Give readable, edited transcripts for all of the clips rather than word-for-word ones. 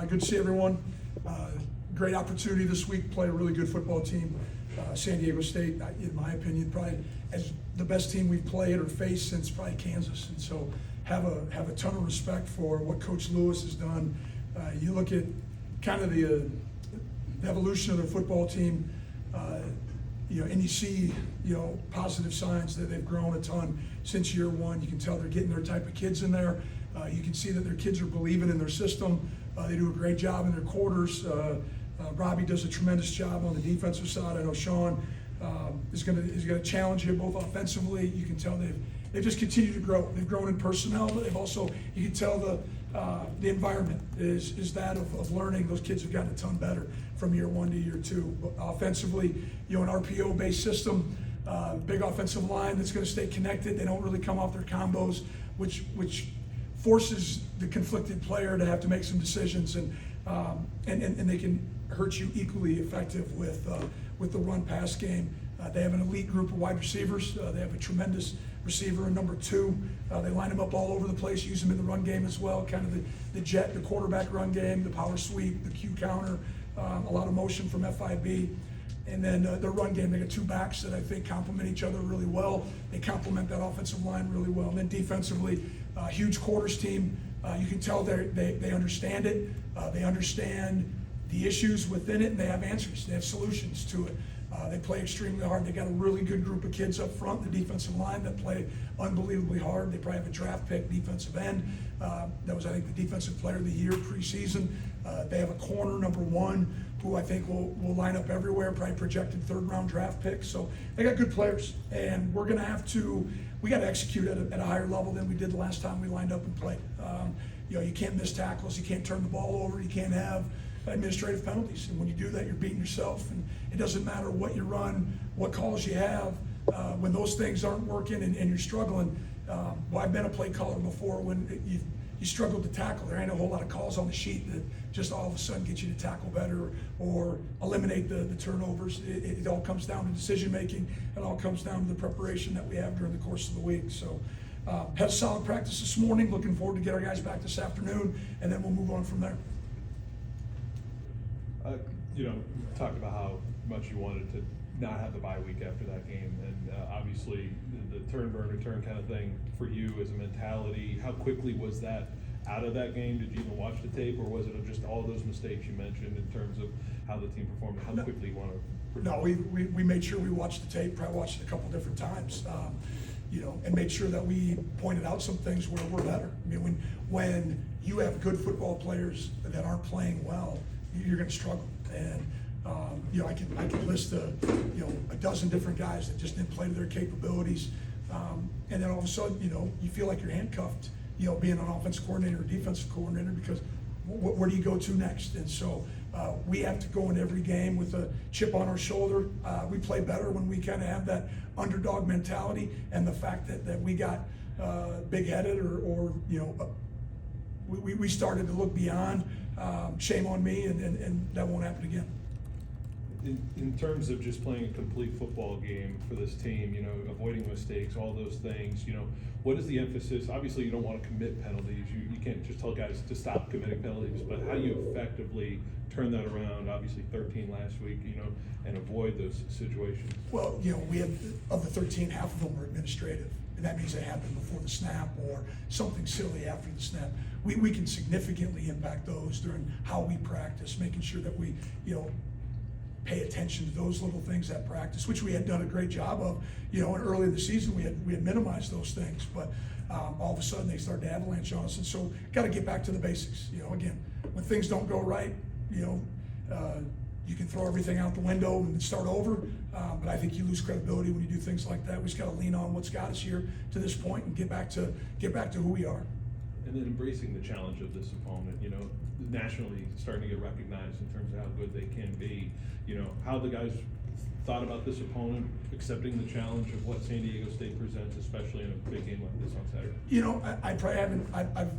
Good to see everyone. Great opportunity this week, play a really good football team. San Diego State, in my opinion, probably as the best team we've played or faced since probably Kansas. And so have a ton of respect for what Coach Lewis has done. You look at kind of the evolution of their football team, and you see, positive signs that they've grown a ton since year one. You can tell they're getting their type of kids in there. You can see that their kids are believing in their system. They do a great job in their quarters. Robbie does a tremendous job on the defensive side. I know Sean is going to challenge you both offensively. You can tell they've just continued to grow. They've grown in personnel, but they've also, you can tell the environment is that of learning. Those kids have gotten a ton better from year one to year two. But offensively, an RPO-based system, big offensive line that's going to stay connected. They don't really come off their combos, which forces the conflicted player to have to make some decisions, and they can hurt you equally effective with the run-pass game. They have an elite group of wide receivers. They have a tremendous receiver in number 2. They line them up all over the place, use them in the run game as well, kind of the jet, the quarterback run game, the power sweep, the Q counter, a lot of motion from FIB. And then their run game, they got 2 backs that I think complement each other really well. They complement that offensive line really well. And then defensively, huge quarters team. You can tell they understand it. They understand the issues within it, and they have answers. They have solutions to it. They play extremely hard. They got a really good group of kids up front, the defensive line, that play unbelievably hard. They probably have a draft pick defensive end. That was, I think, the defensive player of the year preseason. They have a corner, number 1, who I think will line up everywhere, probably projected 3rd-round draft pick. So they got good players, and we got to execute at a higher level than we did the last time we lined up and played. You can't miss tackles, you can't turn the ball over, you can't have administrative penalties. And when you do that, you're beating yourself. And it doesn't matter what you run, what calls you have, when those things aren't working and you're struggling. I've been a play caller before when you struggle to tackle. There ain't a whole lot of calls on the sheet that just all of a sudden get you to tackle better or eliminate the turnovers. It all comes down to decision making. It all comes down to the preparation that we have during the course of the week. So had a solid practice this morning. Looking forward to get our guys back this afternoon, and then we'll move on from there. Talked about how much you wanted to not have the bye week after that game, and obviously the turn, burn, return kind of thing for you as a mentality. How quickly was that out of that game? Did you even watch the tape, or was it just all those mistakes you mentioned in terms of how the team performed? How quickly you want to? No, we made sure we watched the tape. Probably watched it a couple different times, and made sure that we pointed out some things where we're better. I mean, when you have good football players that aren't playing well, you're going to struggle. And I can list a dozen different guys that just didn't play to their capabilities, and then all of a sudden you feel like you're handcuffed, being an offensive coordinator or defensive coordinator, because where do you go to next? And so we have to go in every game with a chip on our shoulder. We play better when we kind of have that underdog mentality, and the fact that we got big-headed or we started to look beyond. Shame on me, and that won't happen again. In terms of just playing a complete football game for this team, avoiding mistakes, all those things, what is the emphasis? Obviously, you don't want to commit penalties. You can't just tell guys to stop committing penalties, but how do you effectively turn that around? Obviously, 13 last week, and avoid those situations. Well, we have, of the 13, half of them were administrative. And that means they happened before the snap or something silly after the snap. We can significantly impact those during how we practice, making sure that we, pay attention to those little things at practice, which we had done a great job of. And early in the season we had minimized those things, but all of a sudden they started to avalanche on us. And so got to get back to the basics. Again, when things don't go right, you can throw everything out the window and start over, but I think you lose credibility when you do things like that. We just got to lean on what's got us here to this point and get back to who we are. And then embracing the challenge of this opponent, nationally starting to get recognized in terms of how good they can be. How the guys thought about this opponent, accepting the challenge of what San Diego State presents, especially in a big game like this on Saturday. I probably haven't. I've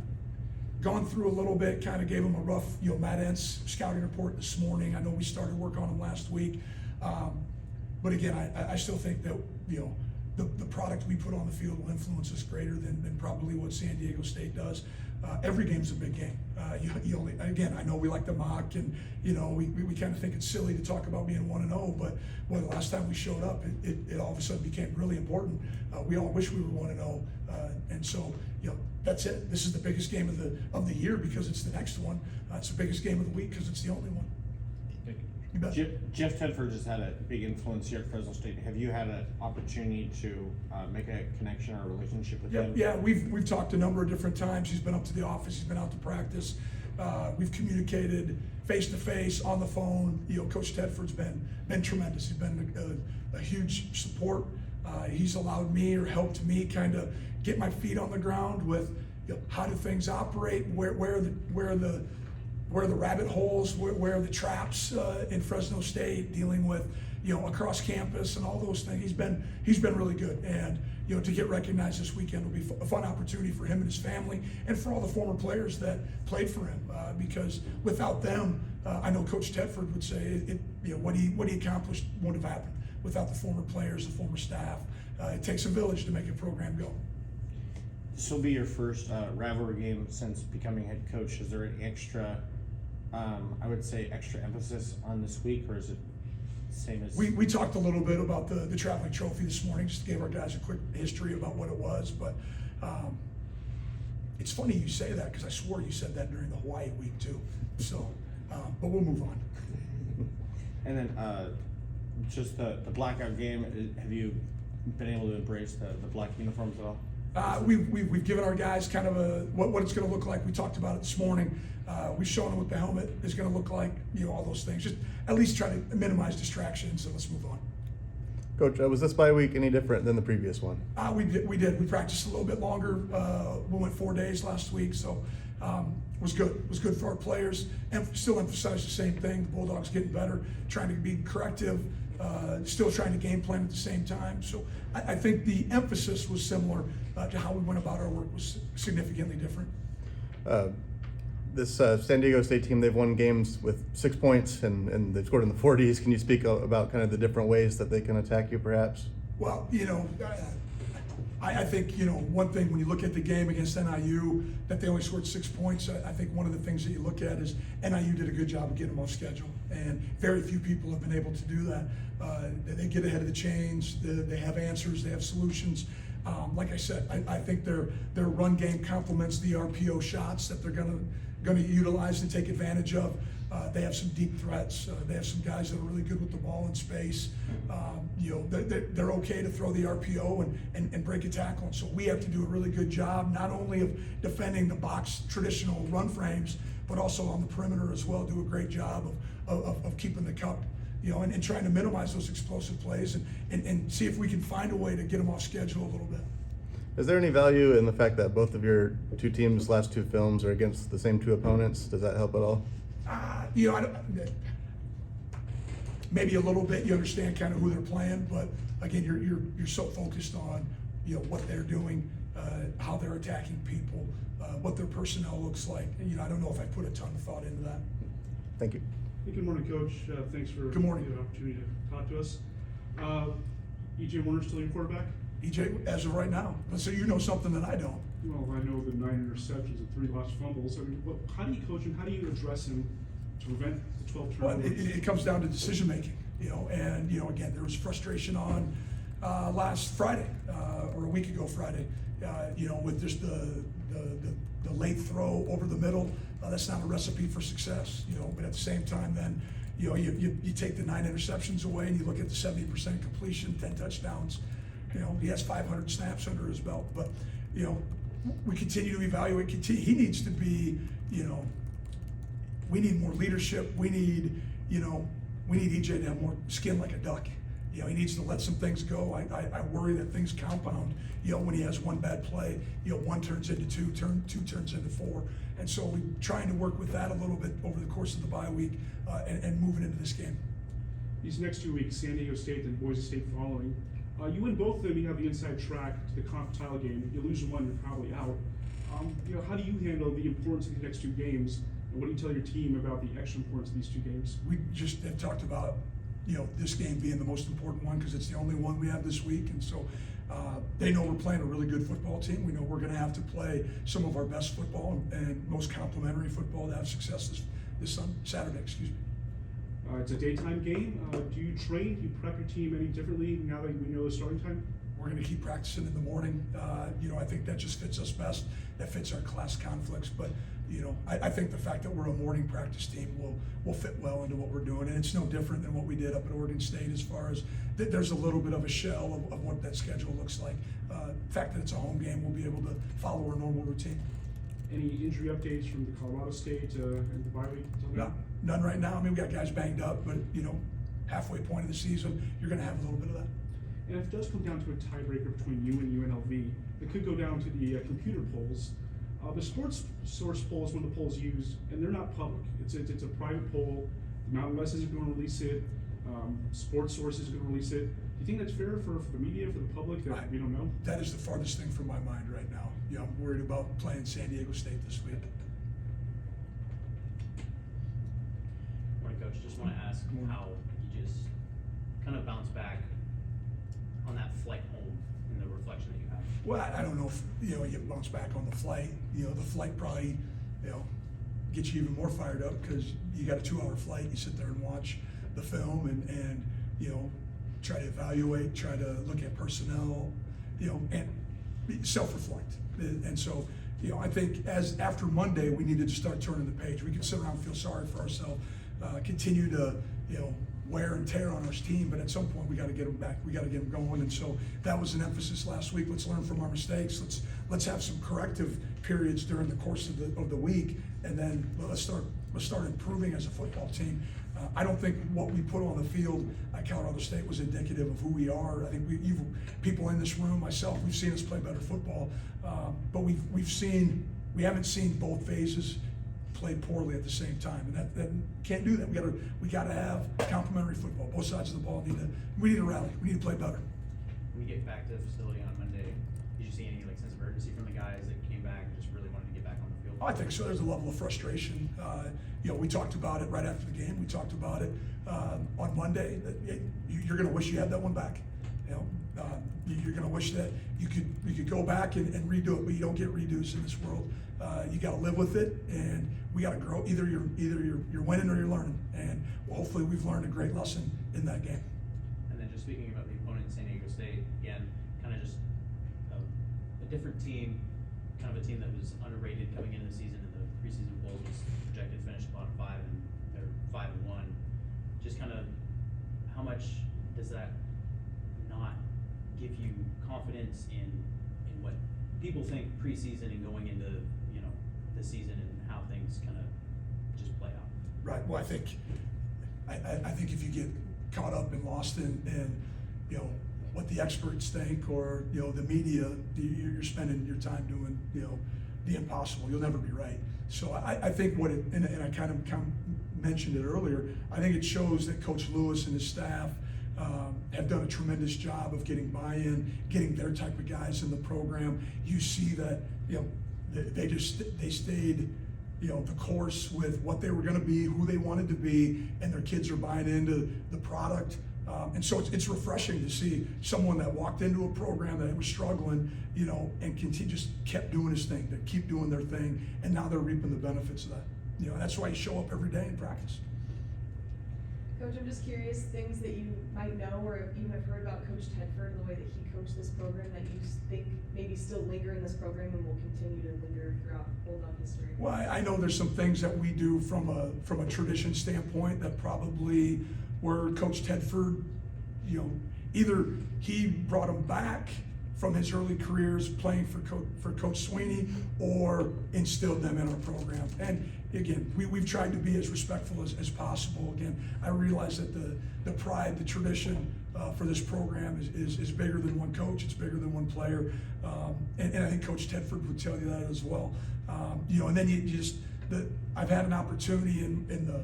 gone through a little bit, kind of gave them a rough, Matt Entz scouting report this morning. I know we started work on him last week, but again, I still think that the product we put on the field will influence us greater than probably what San Diego State does. Every game's a big game. You only, again, I know we like to mock, and we kind of think it's silly to talk about being 1-0, but the last time we showed up, it all of a sudden became really important. We all wish we were 1-0, and so that's it. This is the biggest game of the year because it's the next one. It's the biggest game of the week because it's the only one. Thank you. You bet. Jeff Tedford has had a big influence here at Fresno State. Have you had an opportunity to make a connection or a relationship with him? Yeah, we've talked a number of different times. He's been up to the office. He's been out to practice. We've communicated face to face, on the phone. Coach Tedford's been tremendous. He's been a huge support. He's allowed me or helped me kind of get my feet on the ground with how do things operate, where are the rabbit holes, where are the traps in Fresno State, dealing with across campus and all those things. He's been really good, and to get recognized this weekend will be a fun opportunity for him and his family, and for all the former players that played for him. Because without them, I know Coach Tedford would say what he accomplished wouldn't have happened without the former players, the former staff. It takes a village to make a program go. This will be your first rivalry game since becoming head coach. Is there an extra, I would say, extra emphasis on this week, or is it the same as? We talked a little bit about the traveling trophy this morning, just gave our guys a quick history about what it was, but it's funny you say that because I swore you said that during the Hawaii week too. So, but we'll move on. And then just the blackout game, have you been able to embrace the black uniforms at all? We've given our guys kind of what it's going to look like. We talked about it this morning. We've shown them what the helmet is going to look like, all those things. Just at least try to minimize distractions, and let's move on. Coach, was this bye week any different than the previous one? We did. We practiced a little bit longer. We went 4 days last week, so it was good. It was good for our players. And still emphasize the same thing. The Bulldogs getting better, trying to be corrective, still trying to game plan at the same time. So I think the emphasis was similar to how we went about our work was significantly different. This San Diego State team, they've won games with 6 points and they've scored in the 40s. Can you speak about kind of the different ways that they can attack you perhaps? Well, I think, one thing when you look at the game against NIU, that they only scored 6 points, I think one of the things that you look at is NIU did a good job of getting them off schedule, and very few people have been able to do that. They get ahead of the chains, they have answers, they have solutions. Like I said, I think their run game complements the RPO shots that they're going to utilize and take advantage of. They have some deep threats. They have some guys that are really good with the ball in space. They're okay to throw the RPO and break a tackle. And so we have to do a really good job, not only of defending the box traditional run frames, but also on the perimeter as well. Do a great job of keeping the cup, and trying to minimize those explosive plays and see if we can find a way to get them off schedule a little bit. Is there any value in the fact that both of your two teams' last two films are against the same two opponents? Does that help at all? Maybe a little bit. You understand kind of who they're playing, but again, you're so focused on what they're doing, how they're attacking people, what their personnel looks like. And I don't know if I put a ton of thought into that. Thank you. Good morning, Coach. Thanks for Good morning. the opportunity to talk to us. EJ Warner's still your quarterback? EJ, as of right now, so you know something that I don't. Well, I know the 9 interceptions and 3 lost fumbles. I mean, how do you coach him? How do you address him to prevent the 12 Well, turnovers? it comes down to decision making, and again, there was frustration on last Friday or a week ago Friday, with just the late throw over the middle. That's not a recipe for success, but at the same time, then you take the 9 interceptions away and you look at the 70% completion, 10 touchdowns. He has 500 snaps under his belt, but we continue to evaluate. He needs to be, we need more leadership. We need EJ to have more skin like a duck. He needs to let some things go. I worry that things compound. When he has one bad play, 1 turns into 2, 2 turns into 4, and so we're trying to work with that a little bit over the course of the bye week and moving into this game. These next 2 weeks, San Diego State and Boise State following. You win both of them, you have the inside track to the conf title game. You lose one, you're probably out. How do you handle the importance of the next 2 games? And what do you tell your team about the extra importance of these 2 games? We just have talked about, this game being the most important one because it's the only one we have this week. And so they know we're playing a really good football team. We know we're going to have to play some of our best football and most complimentary football to have success this Saturday. Excuse me. It's a daytime game. Do you train? Do you prep your team any differently now that we know the starting time? We're going to keep practicing in the morning. I think that just fits us best. That fits our class conflicts. But, I think the fact that we're a morning practice team will fit well into what we're doing. And it's no different than what we did up at Oregon State as far as there's a little bit of a shell of what that schedule looks like. The fact that it's a home game, we'll be able to follow our normal routine. Any injury updates from the Colorado State and the bye week? None right now. I mean, we got guys banged up, but, halfway point of the season, you're going to have a little bit of that. And if it does come down to a tiebreaker between you and UNLV, it could go down to the computer polls. The Sports Source poll is one of the polls used, and they're not public. It's a private poll. The Mountain West isn't going to release it. Sports Source isn't going to release it. Do you think that's fair for the media, for the public, that we don't know? That is the farthest thing from my mind right now. I'm worried about playing San Diego State this week. Morning, Coach. Just want to ask how you just kind of bounce back on that flight home and the reflection that you have. Well, I don't know if, you bounce back on the flight. The flight probably, gets you even more fired up because you got a 2-hour flight. You sit there and watch the film and try to evaluate, try to look at personnel, and self-reflect. And so, I think after Monday, we needed to start turning the page. We can sit around and feel sorry for ourselves, continue to, wear and tear on our team, but at some point we got to get them back. We got to get them going, and so that was an emphasis last week. Let's learn from our mistakes. Let's have some corrective periods during the course of the week, and then let's start improving as a football team. I don't think what we put on the field at Colorado State was indicative of who we are. I think people in this room, myself, we've seen us play better football, but we haven't seen both phases played poorly at the same time, and that can't do that. We got to have complementary football. Both sides of the ball we need to rally. We need to play better. When you get back to the facility on Monday, did you see any sense of urgency from the guys that came back and just really wanted to get back on the field? I think so. There's a level of frustration. We talked about it right after the game. We talked about it on Monday. That you're going to wish you had that one back. You're going to wish that you could go back and redo it, but you don't get redos in this world. You got to live with it, and we got to grow. Either you're winning or you're learning, and hopefully we've learned a great lesson in that game. And then just speaking about the opponent, San Diego State, again, kind of just a different team, kind of a team that was underrated coming into the season. In the preseason polls was projected to finish bottom 5, and they're 5-1. Just kind of how much does that not give you confidence in what people think preseason and going into the season and how things kind of just play out? Right. Well, I think if you get caught up and lost in what the experts think or the media, you're spending your time doing the impossible. You'll never be right. So I think and I kind of mentioned it earlier. I think it shows that Coach Lewis and his staff have done a tremendous job of getting buy-in, getting their type of guys in the program. You see that they stayed the course with what they were going to be, who they wanted to be, and their kids are buying into the product. And so it's refreshing to see someone that walked into a program that was struggling, and just kept doing his thing. They keep doing their thing, and now they're reaping the benefits of that. That's why you show up every day in practice. Coach, I'm just curious, things that you might know or you have heard about Coach Tedford, the way that he coached this program, that you think maybe still linger in this program and will continue to linger throughout Bulldog history? Well, I know there's some things that we do from a tradition standpoint that probably were Coach Tedford, either he brought them back from his early careers playing for Coach Sweeney or instilled them in our program. And again, we've tried to be as respectful as possible. Again, I realize that the pride, the tradition for this program is bigger than one coach, it's bigger than one player. And I think Coach Tedford would tell you that as well. And then I've had an opportunity in the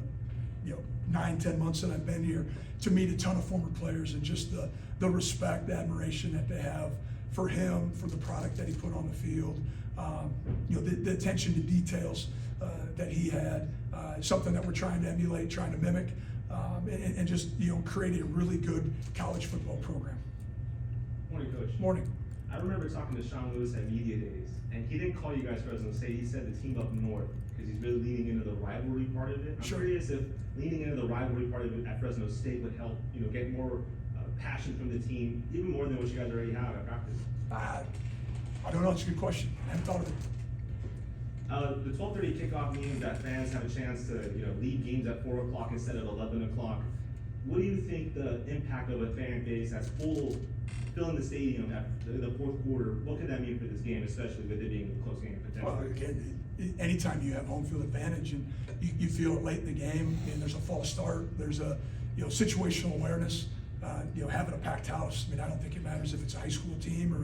9-10 months that I've been here to meet a ton of former players, and just the respect, the admiration that they have for him, for the product that he put on the field. You know, the attention to details that he had, something that we're trying to emulate, trying to mimic, and just, you know, create a really good college football program. Morning, Coach. Morning. I remember talking to Sean Lewis at Media Days, and he didn't call you guys Fresno State. He said the team up north, because he's really leaning into the rivalry part of it. I'm Sure. curious if leaning into the rivalry part of it at Fresno State would help, you know, get more passion from the team, even more than what you guys already have at practice. I don't know, it's a good question. I haven't thought of it. The 12:30 kickoff means that fans have a chance to, you know, leave games at 4 o'clock instead of 11 o'clock. What do you think the impact of a fan base that's filling the stadium at the fourth quarter, what could that mean for this game, especially with it being a close game Well, potentially? again, anytime you have home field advantage and you feel it late in the game, and there's a false start, there's a, you know, situational awareness, you know, having a packed house. I mean, I don't think it matters if it's a high school team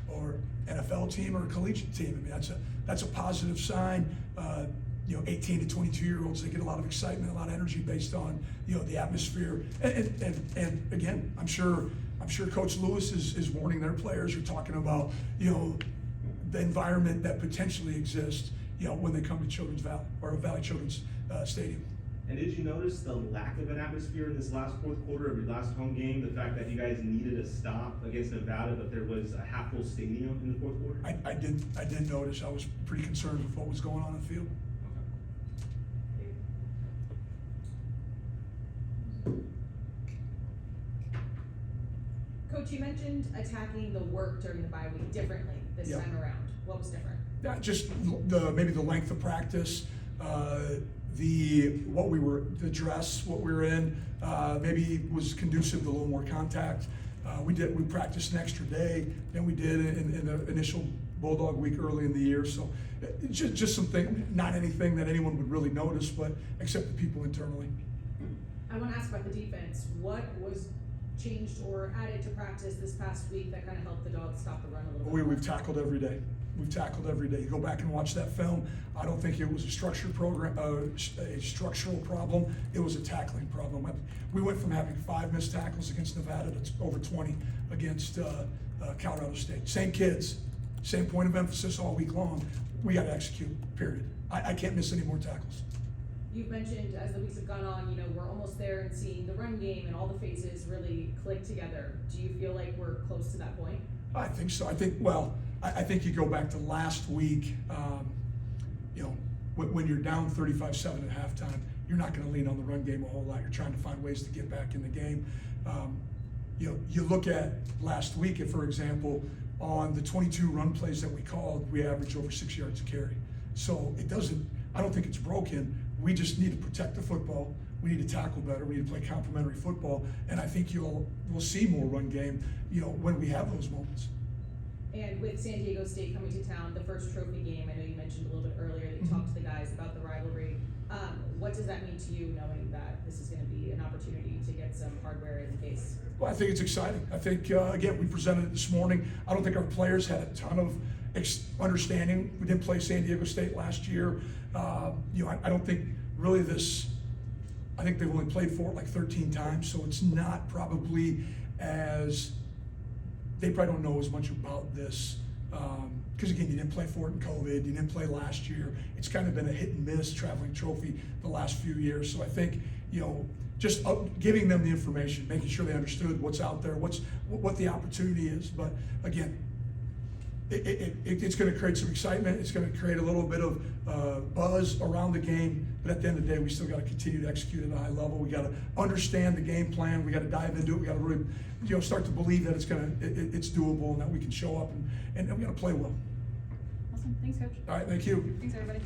or NFL team or a collegiate team. I mean, that's a positive sign. You know, 18 to 22-year-olds, they get a lot of excitement, a lot of energy based on, you know, the atmosphere. And again, I'm sure Coach Lewis is warning their players, or talking about, you know, the environment that potentially exists, you know, when they come to Children's Valley or Valley Children's Stadium. And did you notice the lack of an atmosphere in this last fourth quarter of your last home game? The fact that you guys needed a stop against Nevada, but there was a half full stadium in the fourth quarter? I did notice. I was pretty concerned with what was going on in the field. Coach, you mentioned attacking the work during the bye week differently this Yeah. time around. What was different? Yeah, just maybe the length of practice, the dress, what we were in, maybe was conducive to a little more contact. We practiced an extra day than we did in the initial Bulldog week early in the year. So just something, not anything that anyone would really notice, but except the people internally. I want to ask about the defense. What was changed or added to practice this past week that kind of helped the Dogs stop the run a little bit? We've tackled every day. We've tackled every day. You go back and watch that film. I don't think it was a structural problem. It was a tackling problem. We went from having 5 missed tackles against Nevada to over 20 against Colorado State. Same kids, same point of emphasis all week long. We got to execute, period. I can't miss any more tackles. You've mentioned as the weeks have gone on, you know, we're almost there and seeing the run game and all the phases really click together. Do you feel like we're close to that point? I think so. I think you go back to last week, you know, when you're down 35-7 at halftime, you're not going to lean on the run game a whole lot. You're trying to find ways to get back in the game. You know, you look at last week, for example, on the 22 run plays that we called, we averaged over 6 yards a carry. So I don't think it's broken. We just need to protect the football. We need to tackle better. We need to play complementary football. And I think we'll see more run game, you know, when we have those moments. And with San Diego State coming to town, the first trophy game, I know you mentioned a little bit earlier that you talked to the guys about the rivalry. What does that mean to you, knowing that this is going to be an opportunity to get some hardware in the case? Well, I think it's exciting. I think, again, we presented it this morning. I don't think our players had a ton of understanding. We didn't play San Diego State last year. You know, I don't think really I think they've only played for it like 13 times, so it's not probably they probably don't know as much about this. Because again, you didn't play for it in COVID, you didn't play last year. It's kind of been a hit and miss traveling trophy the last few years. So I think, you know, just giving them the information, making sure they understood what's out there, what the opportunity is. But again, it's going to create some excitement. It's going to create a little bit of buzz around the game. But at the end of the day, we still got to continue to execute at a high level. We got to understand the game plan. We got to dive into it. We got to really, you know, start to believe that it's doable and that we can show up and we got to play well. Awesome. Thanks, Coach. All right, thank you. Thanks, everybody.